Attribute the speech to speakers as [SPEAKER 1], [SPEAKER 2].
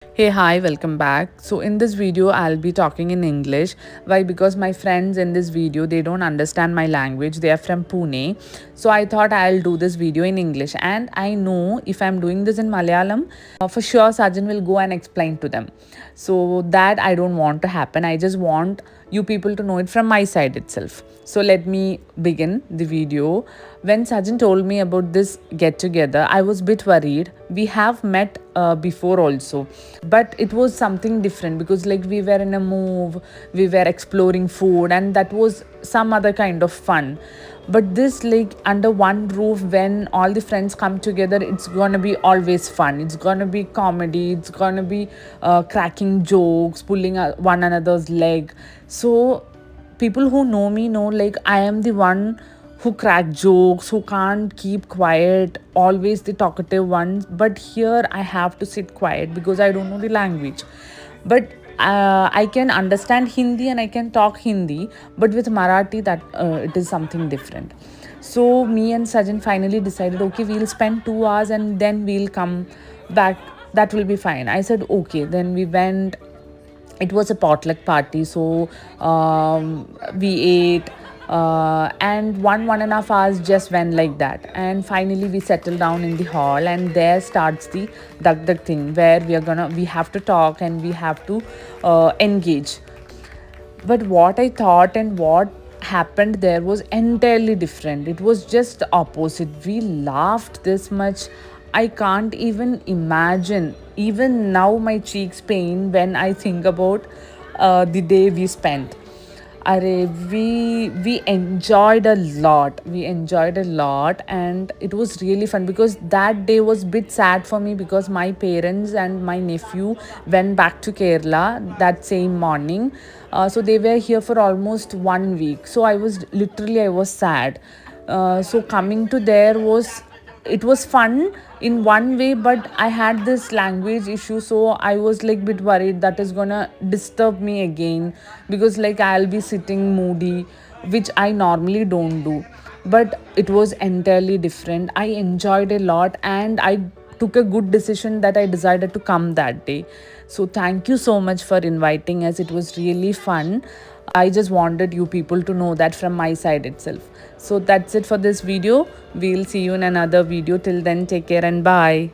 [SPEAKER 1] Hey, hi, welcome back. So, in this video, I'll be talking in English. Why? Because my friends in this video they don't understand my language. They are from Pune. So, I thought I'll do this video in English. And I know if I'm doing this in Malayalam, for sure, Sajan will go and explain to them. So, that I don't want to happen. I just want you people to know it from my side itself. So let me begin the video. When Sajin told me about this get together, I was a bit worried. We have met before also, but it was something different because like we were in a move, we were exploring food, and that was some other kind of fun. But this like under one roof when all the friends come together, it's gonna be always fun. It's gonna be comedy. It's gonna be cracking jokes, pulling one another's leg. So people who know me know like I am the one who crack jokes, who can't keep quiet, always the talkative ones. But here I have to sit quiet because I don't know the language. But I can understand Hindi and I can talk Hindi, but with Marathi that it is something different. So me and Sajjan finally decided, okay, we'll spend 2 hours and then we'll come back. That will be fine. I said okay. Then we went. It was a potluck party, so we ate, and 1.5 hours just went like that, and finally we settled down in the hall, and there starts the duck thing where we have to talk and we have to engage. But what I thought and what happened there was entirely different. It was just the opposite. We laughed this much. I can't even imagine. Even now, my cheeks pain when I think about the day we spent. We enjoyed a lot. We enjoyed a lot, and it was really fun because that day was a bit sad for me because my parents and my nephew went back to Kerala that same morning. So they were here for almost 1 week. So I was sad. So coming to there was it was fun in one way, but I had this language issue, so I was like bit worried that is gonna disturb me again because like I'll be sitting moody, which I normally don't do. But it was entirely different. I enjoyed a lot and I took a good decision that I decided to come that day. So thank you so much for inviting us. It was really fun. I just wanted you people to know that from my side itself. So that's it for this video. We'll see you in another video. Till then, take care and bye.